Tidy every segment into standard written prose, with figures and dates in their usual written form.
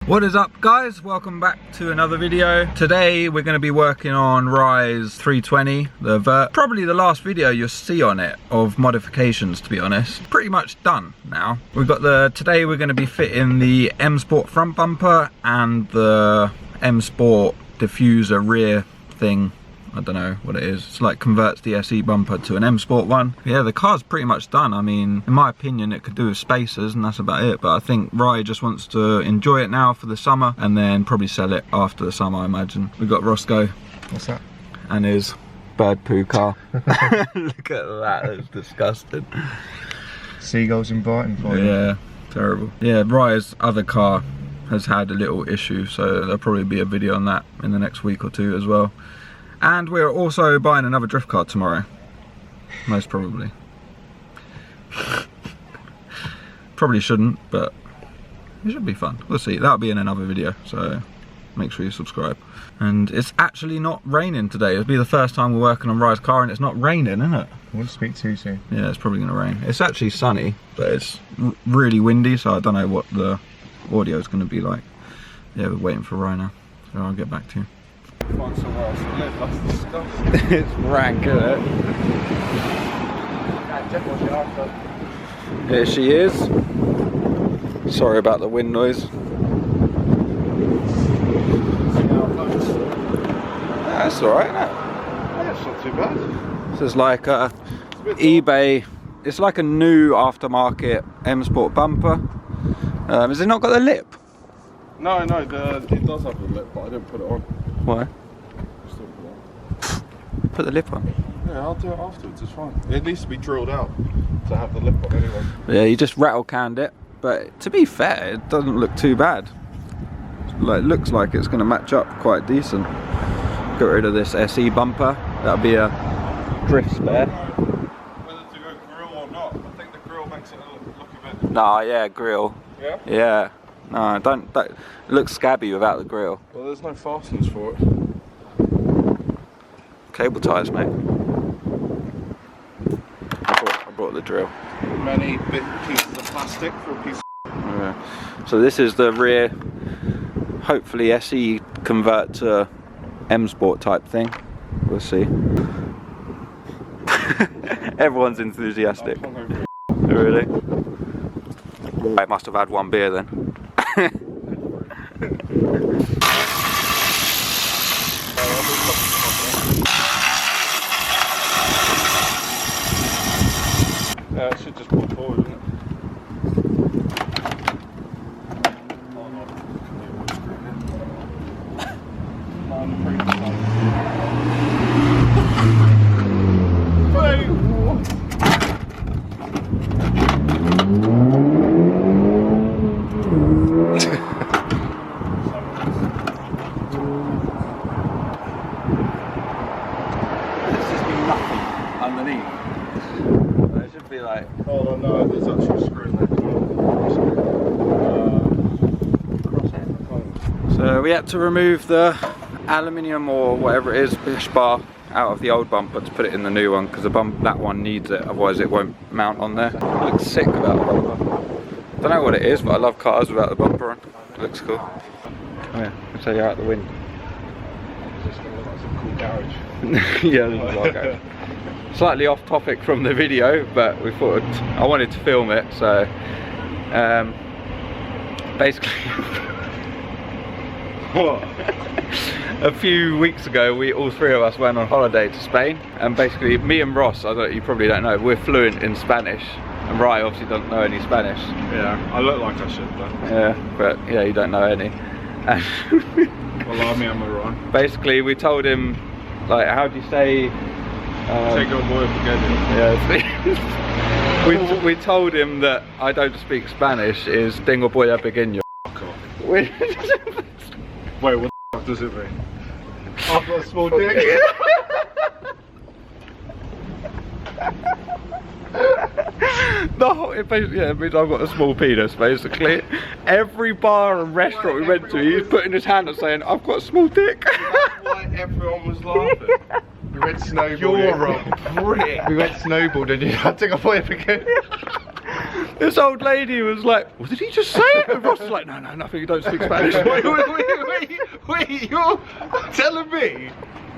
What is up guys, welcome back to another video. Today we're going to be working on Rise 320, the Vert. Probably the last video you'll see on it of modifications, to be honest. Pretty much done now. Today we're going to be fitting the M Sport front bumper and the M Sport diffuser rear thing. I don't know what it is. It's like converts the SE bumper to an M Sport one. Yeah, the car's pretty much done. I mean, in my opinion, it could do with spacers and that's about it. But I think Rye just wants to enjoy it now for the summer and then probably sell it after the summer, I imagine. We've got Roscoe. What's that? And his bird poo car. Look at that, that's disgusting. Seagulls inviting for you. Yeah, terrible. Yeah, Rye's other car has had a little issue, so there'll probably be a video on that in the next week or two as well. And we're also buying another drift car tomorrow. Most probably. Probably shouldn't, but it should be fun. We'll see. That'll be in another video, so make sure you subscribe. And it's actually not raining today. It'll be the first time we're working on Rye's car and it's not raining, isn't it? I wouldn't speak too soon. Yeah, it's probably going to rain. It's actually sunny, but it's really windy, so I don't know what the audio is going to be like. Yeah, we're waiting for Rye now, so I'll get back to you. Find somewhere else to live, that's disgusting. It's rank, isn't it? Here she is. Sorry about the wind noise. That's alright, isn't it? Yeah, it's not too bad. This is like a eBay, it's like a new aftermarket M Sport bumper. Has it not got the lip? No, it does have the lip, but I didn't put it on. Why? Still put it on. Put the lip on. Yeah, I'll do it afterwards, it's fine. It needs to be drilled out to have the lip on anyway. Yeah, you just rattle canned it, but to be fair, it doesn't look too bad. Like, looks like it's going to match up quite decent. Get rid of this SE bumper. That'll be a drift spare. Whether to go grill or not, I think the grill makes it look a bit... Nah, yeah, grill. Yeah? Yeah. No, don't. It looks scabby without the grill. Well, there's no fasteners for it. Cable ties, mate. I brought the drill. Many big pieces of plastic for a piece of... Yeah. So this is the rear, hopefully SE convert to M Sport type thing. We'll see. Everyone's enthusiastic. Really? I must have had one beer then. Yeah, it should just pull forward, isn't it? Oh no, underneath. It should be like... hold on, no, there's actually a screw in there. So we had to remove the aluminium or whatever it is, push bar, out of the old bumper to put it in the new one because that one needs it, otherwise it won't mount on there. It looks sick without the bumper. Don't know what it is, but I love cars without the bumper on. It looks cool. Oh yeah, I'll tell you out the wind. It's just gonna look like some cool garage. Yeah, this is like a slightly off topic from the video, but we thought I wanted to film it, so basically What? a few weeks ago all three of us went on holiday to Spain, and basically me and Ross, you probably don't know, we're fluent in Spanish, and Rye obviously doesn't know any Spanish. Yeah, I look like I should though. Yeah, but yeah, you don't know any. And Well, I'm Ryan. basically we told him, like, how do you say Take your boy yeah, we told him that I don't speak Spanish is tengo voy a pequeño. Wait, what the fuck does it mean? I've got a small dick. It means I've got a small penis, basically. Every bar and restaurant we went to, he's putting his hand up saying, I've got a small dick. That's why everyone was laughing. We went snowboarding. You're a prick. We went snowboarding, you had to go for it again. This old lady was like, what did he just say? And Ross was like, no, nothing, you don't speak Spanish. Wait, you're telling me?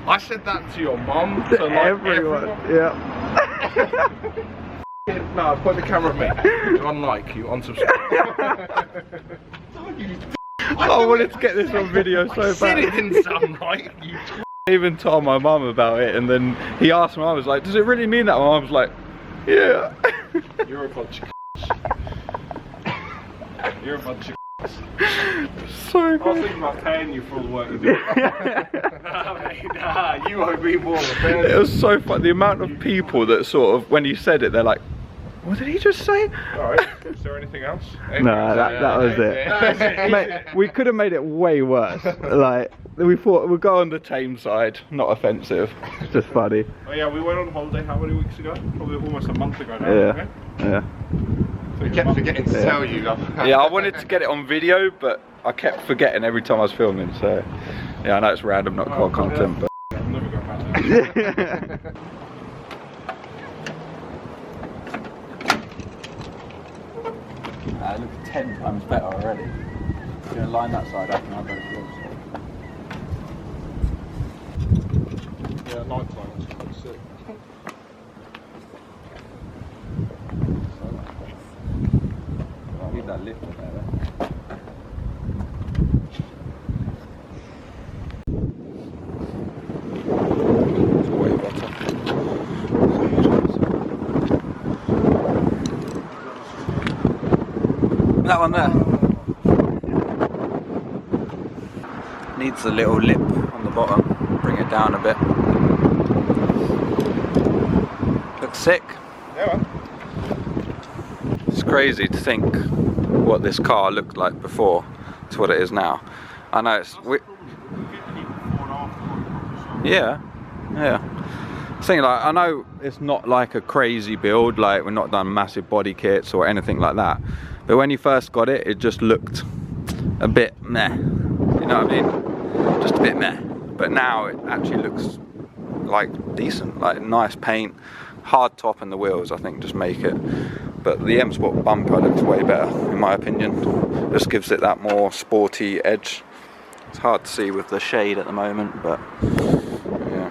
I said that to your mum, to like everyone. Yeah. No, point the camera at me. You unlike, you unsubscribe. I wanted to get this on video so bad. Said it didn't sound right. You I even told my mum about it, and then he asked my mum, I was like, does it really mean that? My mum was like, yeah. You're a bunch of You're a bunch of so I was good. thinking about paying you for all the work you do. Nah, you owe me more. It was so fun. The amount of people that sort of, when he said it, they're like, what did he just say? Alright, is there anything else? No, that was it. Mate, we could have made it way worse. Like, we thought we'd go on the tame side, not offensive. It's just funny. Oh yeah, we went on holiday how many weeks ago? Probably almost a month ago now. Yeah. Okay? Yeah. So we kept forgetting to tell you. Yeah, I wanted to get it on video, but I kept forgetting every time I was filming, so yeah, I know it's random, not core content, but I'm never going back there. It looks 10 times better already. You're going to line that side up and I'll go to Yeah, night time, it's quite sick. I'll leave that lift up there. It's way better. That one there needs a little lip on the bottom. Bring it down a bit. Looks sick. Yeah, man. It's crazy to think what this car looked like before to what it is now. I know it's yeah. Thing like, I know it's not like a crazy build, like we're not done massive body kits or anything like that. But when you first got it, it just looked a bit meh. You know what I mean? Just a bit meh. But now it actually looks like decent, like nice paint, hard top, and the wheels I think just make it. But the M Sport bumper looks way better in my opinion. Just gives it that more sporty edge. It's hard to see with the shade at the moment, but yeah.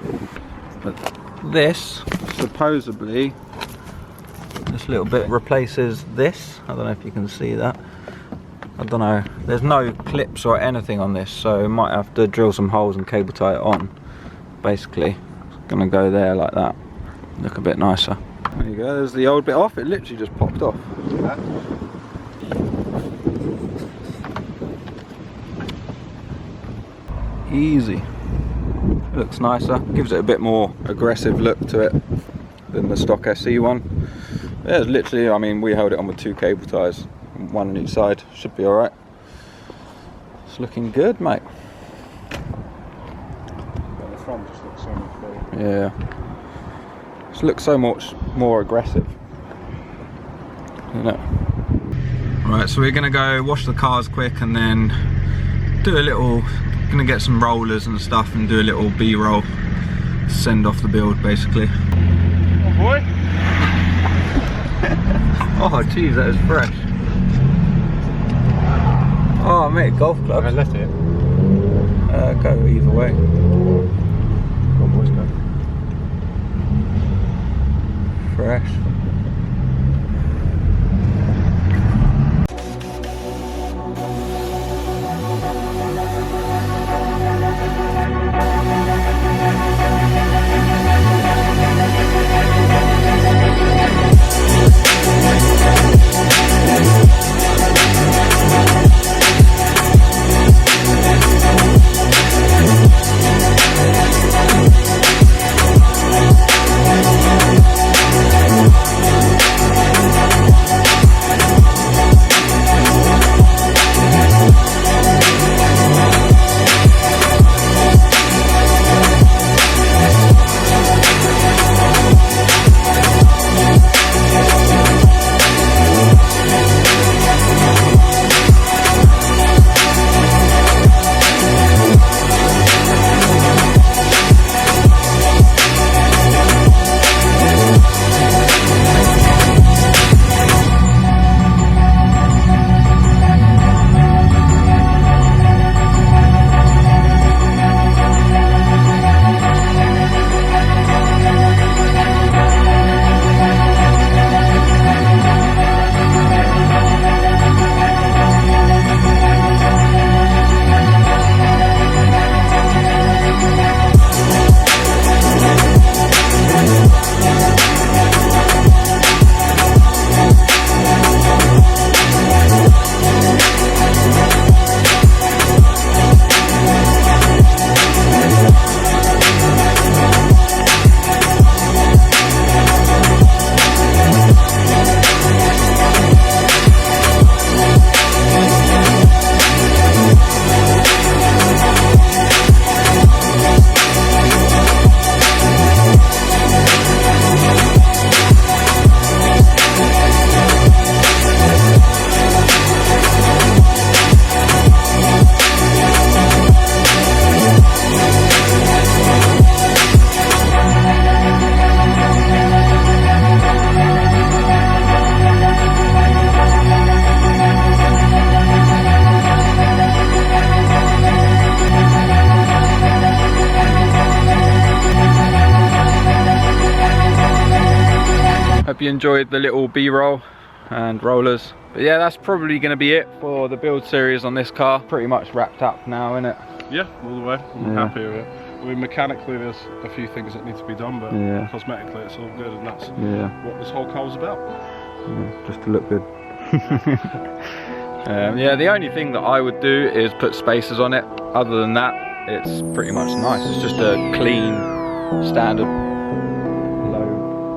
But this supposedly, this little bit replaces this. I don't know if you can see that. I don't know. There's no clips or anything on this, so might have to drill some holes and cable tie it on. Basically, it's gonna go there like that. Look a bit nicer. There you go. There's the old bit off. It literally just popped off. Easy. Looks nicer. Gives it a bit more aggressive look to it than the stock SE one. Yeah, it's literally, I mean, we held it on with 2 cable ties, one on each side. Should be alright. It's looking good, mate. The front just looks so much better. Yeah. Just looks so much more aggressive. You know. Right, so we're gonna go wash the cars quick and then do a little, gonna get some rollers and stuff and do a little B-roll. Send off the build basically. Oh boy. Oh geez, that is fresh. Oh mate, golf club. I left it. Go either way. Come on boys, go. Fresh. hope you enjoyed the little B-roll and rollers. But yeah, that's probably going to be it for the build series on this car. Pretty much wrapped up now, isn't it? Yeah, all the way. I'm happy with it. I mean, mechanically there's a few things that need to be done, but cosmetically it's all good, and that's what this whole car was about. Yeah, just to look good. Yeah, the only thing that I would do is put spacers on it. Other than that, it's pretty much nice. It's just a clean, standard, low,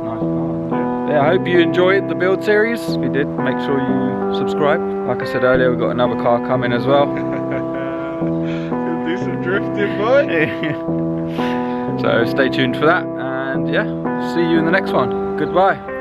nice car. Yeah, I hope you enjoyed the build series. If you did, make sure you subscribe. Like I said earlier, we've got another car coming as well. Do some drifting, boy. So stay tuned for that, and yeah, see you in the next one. Goodbye.